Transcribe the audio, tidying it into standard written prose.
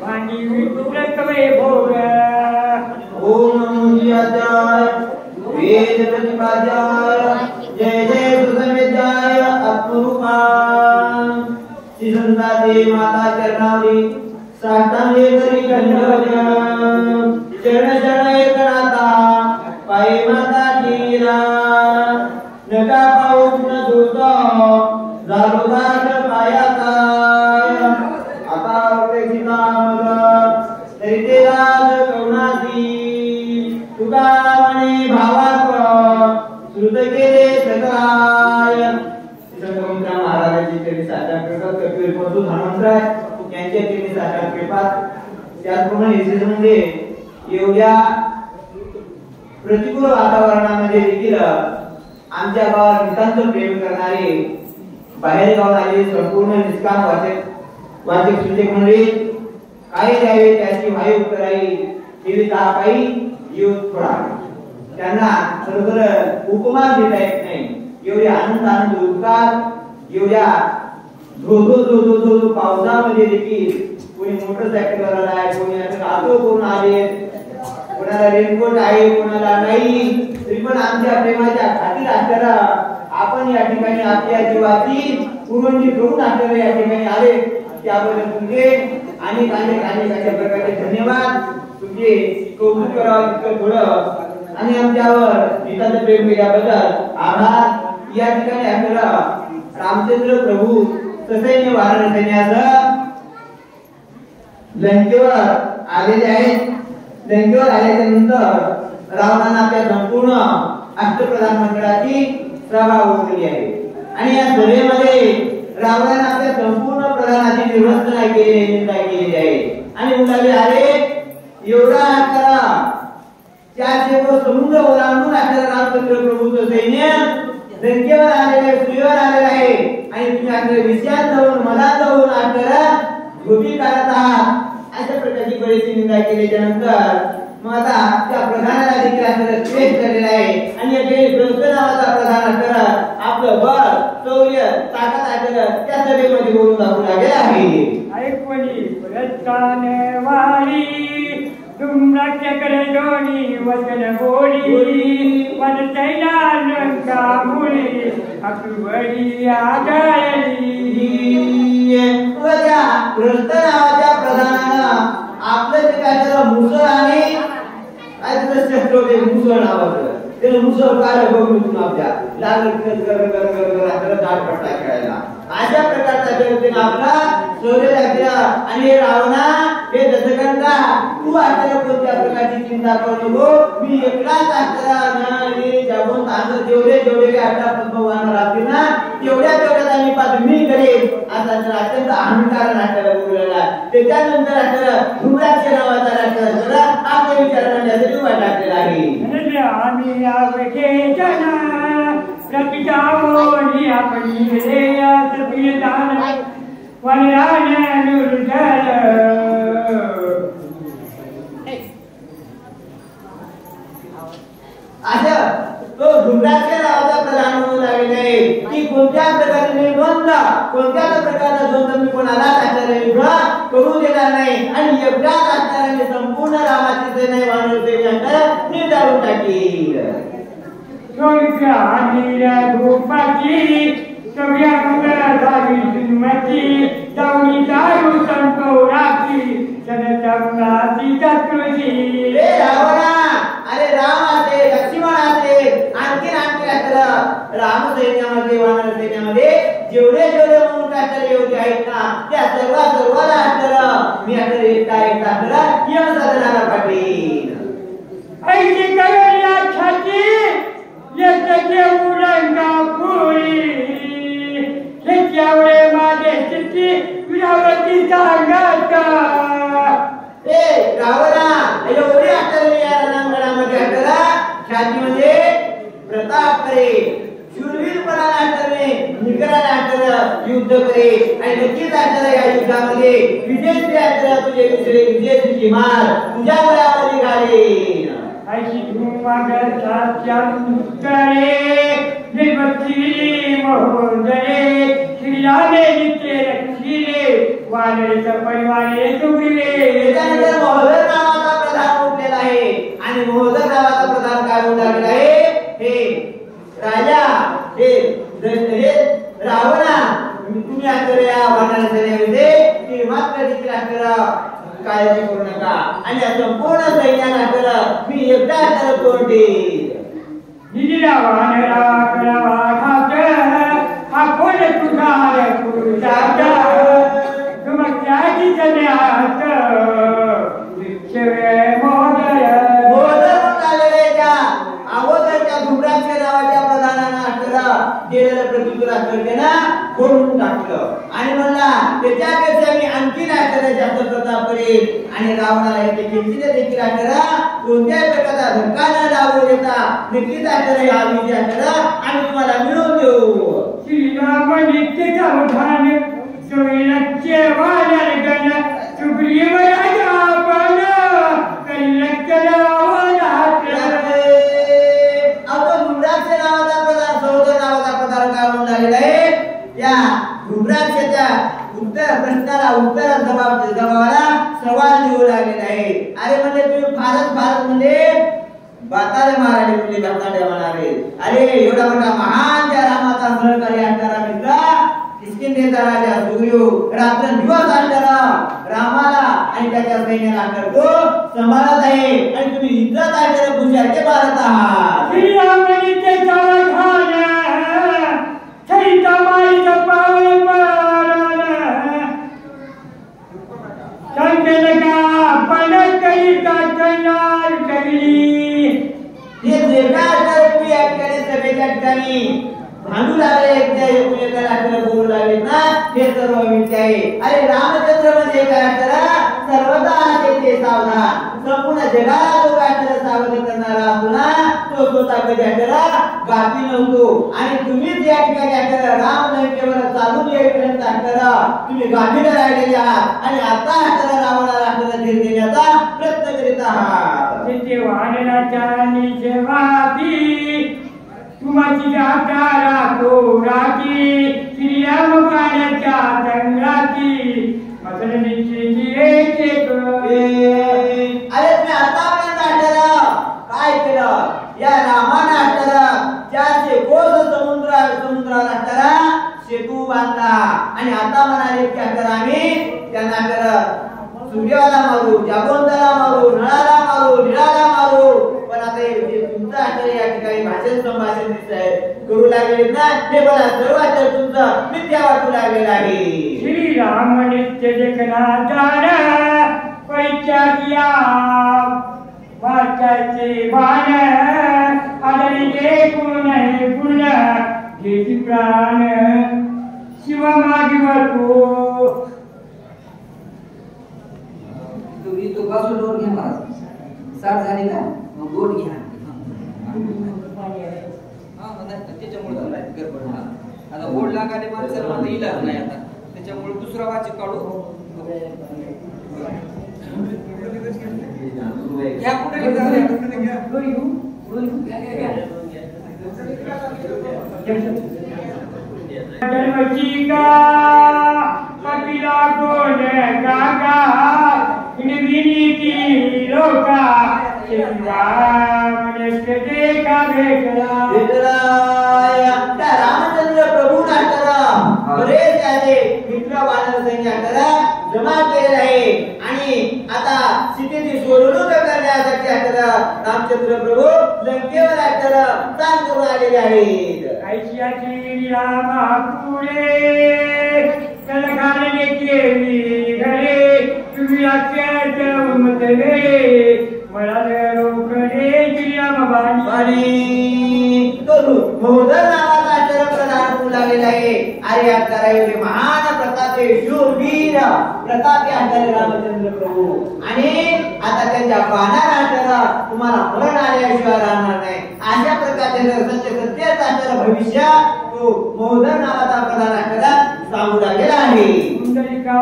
वाणी विपुलक वैभोग ओम नमो शिवाय वेद प्रतिपाद्याय जय जय सुसंवेद्याय आत्मरूपां श्री संताते माता चरणावरी साष्टांगे करी दंडवत चरण चरण एकनाथा पायी माता कीरा नका पाऊस न धुतो झालो दाट पायाचा आता अपेक्षिता मग तरी ते राज करुणाची तुका म्हणे भावात श्रुत केले सकाय संगमच्या महाराजांची तरी साकार करतात कपिल पशु हनुमंतराय यांच्या तरी साकार करतात त्याचप्रमाणे म्हणजे एवढ्या प्रतिकूल वातावरणामध्ये देखील आमच्या गावात नितांत प्रेम करणारे बाहेर गावात आलेले संपूर्ण निष्काम वाचक शिक्षक मंडळी काही द्यावे त्याची वायू कराई जीवित पायी जीव थोडा त्यांना खरोखर उपमान देता येत नाही एवढे आनंद उद्गार एवढ्या धो पावसामध्ये देखील कोणी मोटरसायकलवर आलाय कोणी ऑटो करून आले कोणाला रेनकोट आहे कोणाला नाही तरी पण आमच्या प्रेमाच्या खातीर असल्याला आपण या ठिकाणी आपल्या जीवाची पुरवणी करून आपल्याला या ठिकाणी आले त्याबद्दल तुमचे अनेक अशा प्रकारचे धन्यवाद तुमचे कौतुक करावं तितकं थोडं आणि आमच्यावर नितांत प्रेम केल्याबद्दल आभार या ठिकाणी आपल्याला रामचंद्र प्रभू ससैन्य वानर सैन्यासह लंकेवर आलेले आहेत लंकेवर आल्याच्या नंतर रावणानं आपल्या संपूर्ण अष्टप्रधान मंडळाची सभा बोलवली आहे आणि या सभेमध्ये रावणानं आपल्या संपूर्ण प्रधानाची निर्वंचना केलेली आहे आणि म्हणाले अरे एवढा करा 400 कोस समुद्र ओलांडून आपल्याला रामचंद्र प्रभूचं सैन्य लंकेवर आलेले सूर्यावर आलेले आहे आणि तुम्ही आपल्या विषयात जाऊन मनात जाऊन आपल्याला गोपी करत आहात अशा प्रकारची बरीचशी निंदा केल्याच्या नंतर मग आता त्या प्रधानाला देखील आपल्याला श्रेष्ठ झालेला आहे आणि या ठिकाणी प्रस्त नावाचा प्रधान आपल्याला आपलं बळ शौर्य ताकद आपल्याला त्या सभेमध्ये बोलून दाखवू लागले आहे ऐकवली प्रस्थान वारी तुम नाट्य करे दोनी वचन बोली मन तैना लंका मुली अकबरी आगळली बघा प्रस्त नावाच्या प्रधानानं आपलं जे काय त्याला मुसळ आणि शस्त्र होते मुसळ नावाचं ते मुसळ काय बघून आपल्या लागलं आपल्याला दाट पट्टा खेळायला अशा प्रकारचा व्यक्तीने आपला शौर्य दाखवला आणि रावणा हे दशकांचा तू आपल्याला कोणत्या प्रकारची चिंता करू नको मी एकलाच आपल्याला जाऊन तांदूळ जेवढे काय आपला भगवान राहतील ना तेवढ्याच आम्ही मी करेन असा अत्यंत अहंकार आपल्याला बोललेला त्याच्यानंतर आपल्याला धुम्राक्ष नावाचा राष्ट्र आपल्या विचार करण्यासाठी उभा टाकलेला आहे आम्ही आवडे जना प्रतिजाओनी आपली हृदयात प्रियदान वनरान दुर्जल अशा तो धुम्राक्ष नावाचा प्रधान म्हणून लागलेला आहे की कोणत्या प्रकारचे निर्बंध कोणत्या प्रकारचा द्वंद्व मी कोणाला आचार्य करू देणार नाही आणि एवढ्याच आचार्याने संपूर्ण रामाची सेना वानर सेना निर्धारून टाकील सोयीच्या आलेल्या गोपाची सगळ्या मुला झाली सुन्मती जाऊनी दारू संपवराची सनचंगाची चतुर्थी रे रावणा अरे राम असेल लक्ष्मण असेल आणखी असलं राम सैन्यामध्ये वानर सैन्यामध्ये जेवढे म्हणून काय योग्य आहेत ना त्या सर्वाला असलं मी आता एकटा आपल्याला यम साधनाला पाठवीन ऐशी करूया छाती येते उरंगा पुरी त्याच्यामुळे माझे चित्ती विरावती सांगत ए रावणा एवढे आपल्याला या रणांगणामध्ये आपल्याला ख्यातीमध्ये प्रताप करे शूरवीरपणाला आठवणे निकराला आठवलं युद्ध करे आणि नक्कीच आठवलं या युद्धामध्ये विजय आठवला तुझे विजय तुझी मार तुझ्या गळ्यामध्ये घालेन ऐशी धुमागर करे निर्भक्ती महोदये श्रीरामे नित्य रक्षिले वानरेचा परिवारे सुखिले काळजी करू नका आणि संपूर्ण सैन्याला मी एकदा कोणते निधीला वानरा करावा घात हा कोण तुझा पुरुषात तुमच्याची जन्यात विक्षवे मोदय अगोदरच्या धुम्राक्ष नावाच्या प्रधानानं गेलेलं प्रतिकूल ना करून टाकलं आणि म्हणला त्याच्यापेक्षा मी आणखी जास्त प्रताप करेल आणि रावणाला येथे किंचित देखील कोणत्याही प्रकारचा धक्का न लागू देता नक्कीच हा विजय आणि तुम्हाला मिळवून देऊ. श्रीराम नित्य सावधान सोयीचे वानरगण सुग्रीव राजा पण कल्लक्कल जबाबाला सवाल देऊ लागलेला आहे. अरे म्हणजे तुम्ही फारच म्हणजे बातारे मारायला म्हणजे बातारे मारावे. अरे एवढा मोठा महान त्या रामाचा सहकारी असणारा मित्र किष्किंधेचा राजा सुग्रीव रात्र दिवस असणारा रामाला आणि त्याच्या सैन्याला करतो सांभाळत आहे आणि तुम्ही इतरच असणारे पुरुषाचे पाहत आहात. श्रीरामाचे सावधान चैतमाईचा पावन संकलका पण करिता करणार करी हे जे काय तुम्ही याकडे सभेच्या ठिकाणी भांडू लागले एकमेकाला बोलू लागले ना हे सर्व मिथ्या आहे. अरे रामचंद्र म्हणजे काय सर्वदा ते सावधान संपूर्ण जगाला जो काय सावध करणारा असतो ना तो स्वतः कधी गाफील नव्हतो आणि तुम्हीच या ठिकाणी राम लंकेवर चालून येईपर्यंत तुम्ही गाफील राहिलेले आहात आणि आता रावणाला धीर देण्याचा प्रयत्न करीत आहात. वानराच्या निजवाती तुमची जातारा तो राती श्रीराम पाण्याच्या दंगाती मसलनीची एक अरे तुम्ही आतापर्यंत काय केलं या रामाने चारशे कोस समुद्राला सेतू बांधला आणि आता म्हणाले की आम्ही त्यांना सूर्याला मारू जागोंदाला मारू नळाला मारू निळाला मारू पण आता तुमचं या ठिकाणी भाषण संभाषण करू लागले ना हे बघा सर्व तुमचं मिथ्या वाटू लागलेलं आहे. श्रीराम नित्य देखना जाणा पैच्या वाचाचे बाण आदरीचे पूर्ण घेती प्राण शिव मागिवर तो बाजू लोट घ्या महाराज साठ झाली ना मग गोट घ्या त्याच्यामुळे गडबड आता गोड लागाने माणसाला मला इलाज नाही आता त्याच्यामुळे दुसरा वाची काढू घ्या कुठे कपिला कोण काका विनीती लोका रामचंद्र प्रभू बरेच मित्र वानर सैन्य जमा केलेले आहे आणि आता स्थिती सोडवणूक करण्यासाठी रामचंद्र प्रभू लंकेवर ताण करून आलेले आहेत. ऐशियाची रामा पुढे कलखाने केली घरे तुम्ही उन्मत वेळे मला रोकडे आणि तो मोदर नावाचा प्रधान होऊ लागलेला आहे. अरे एवढे महान प्रतापे शूरवीर प्रतापी असणारे रामचंद्र प्रभू आणि आता त्यांच्या बाणाला तुम्हाला मरण आल्याशिवाय राहणार नाही अशा प्रकारचे सत्य असणारं भविष्य तो मोदर नावाचा प्रधान असणारा सांगू लागलेला आहे. कुंडलिका